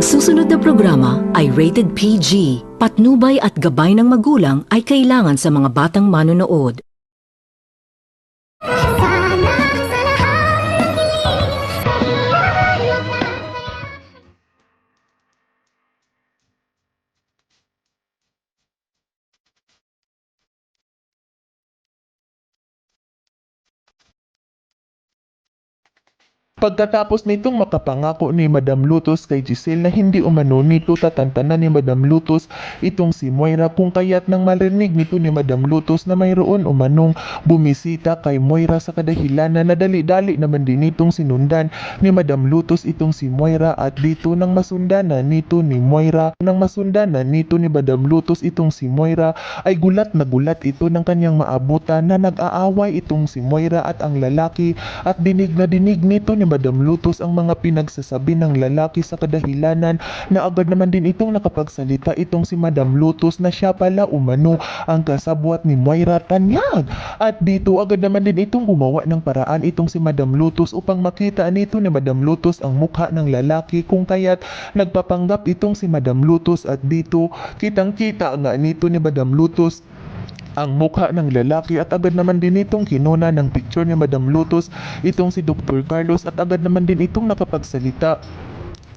susunod na programa ay rated PG. Patnubay at gabay ng magulang ay kailangan sa mga batang manonood. Pagkatapos nitong makapangako ni Madam Lutos kay Giselle na hindi umano nito tatantanan ni Madam Lutos itong si Moira, kung kaya't nang marinig nito ni Madam Lutos na mayroon umanong bumisita kay Moira sa kadahilanan na dali-dali naman din itong sinundan ni Madam Lutos itong si Moira, at dito nang masundanan nito ni Moira, nang masundanan nito ni Madam Lutos itong si Moira, ay gulat na gulat ito ng kanyang maabutan na nag-aaway itong si Moira at ang lalaki, at dinig na dinig nito ni Madam Lutos ang mga pinagsasabi ng lalaki sa kadahilanan na agad naman din itong nakapagsalita itong si Madam Lutos na siya pala umano ang kasabwat ni Moira Tanyag. At dito agad naman din itong gumawa ng paraan itong si Madam Lutos upang makita nito ni Madam Lutos ang mukha ng lalaki, kung kaya't nagpapanggap itong si Madam Lutos, at dito kitang-kita nga nito ni Madam Lutos ang mukha ng lalaki, at agad naman din itong kinuna ng picture ni Madam Lutos itong si Dr. Carlos, at agad naman din itong nakapagsalita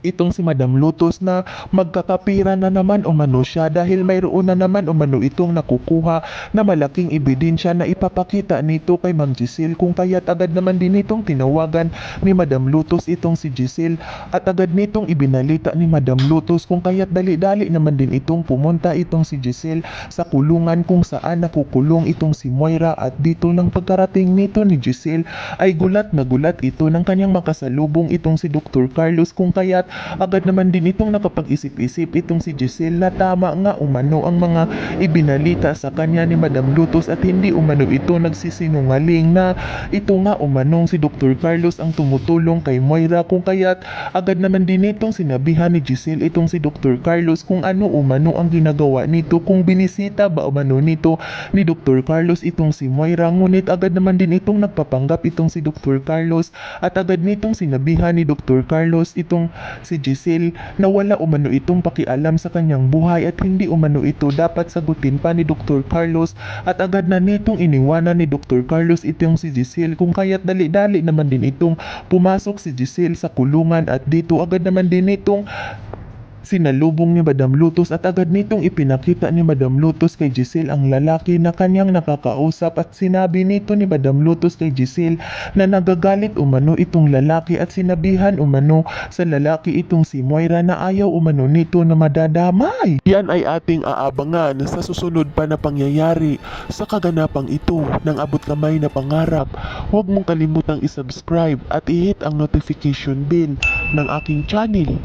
itong si Madam Lutos na magkakapira na naman umano siya dahil mayroon na naman umano itong nakukuha na malaking ebidensya na ipapakita nito kay Ma'am Giselle, kung kaya't agad naman din itong tinawagan ni Madam Lutos itong si Giselle, at agad nitong ibinalita ni Madam Lutos, kung kaya't dali-dali naman din itong pumunta itong si Giselle sa kulungan kung saan nakukulong itong si Moira. At dito nang pagkarating nito ni Giselle ay gulat na gulat ito ng kanyang makasalubong itong si Dr. Carlos, kung kaya't agad naman din itong nakapag-isip-isip itong si Giselle na tama nga umano ang mga ibinalita sa kanya ni Madam Lutos at hindi umano ito nagsisinungaling, na ito nga umanong si Dr. Carlos ang tumutulong kay Moira, kung kaya't agad naman din itong sinabihan ni Giselle itong si Dr. Carlos kung ano umano ang ginagawa nito, kung binisita ba umano nito ni Dr. Carlos itong si Moira. Ngunit agad naman din itong nagpapanggap itong si Dr. Carlos, at agad nitong sinabihan ni Dr. Carlos itong si Giselle na wala umano itong pakialam sa kanyang buhay at hindi umano ito dapat sagutin pa ni Dr. Carlos, at agad na nitong iniwanan ni Dr. Carlos itong si Giselle, kung kaya't dali-dali naman din itong pumasok si Giselle sa kulungan, at dito agad naman din itong sinalubong ni Madam Lutos, at agad nitong ipinakita ni Madam Lutos kay Giselle ang lalaki na kanyang nakakausap, at sinabi nito ni Madam Lutos kay Giselle na nagagalit umano itong lalaki at sinabihan umano sa lalaki itong si Moira na ayaw umano nito na madadamay. Yan ay ating aabangan sa susunod pa na pangyayari sa kaganapang ito ng abot kamay na pangarap. Huwag mong kalimutang isubscribe at i-hit ang notification bell ng aking channel.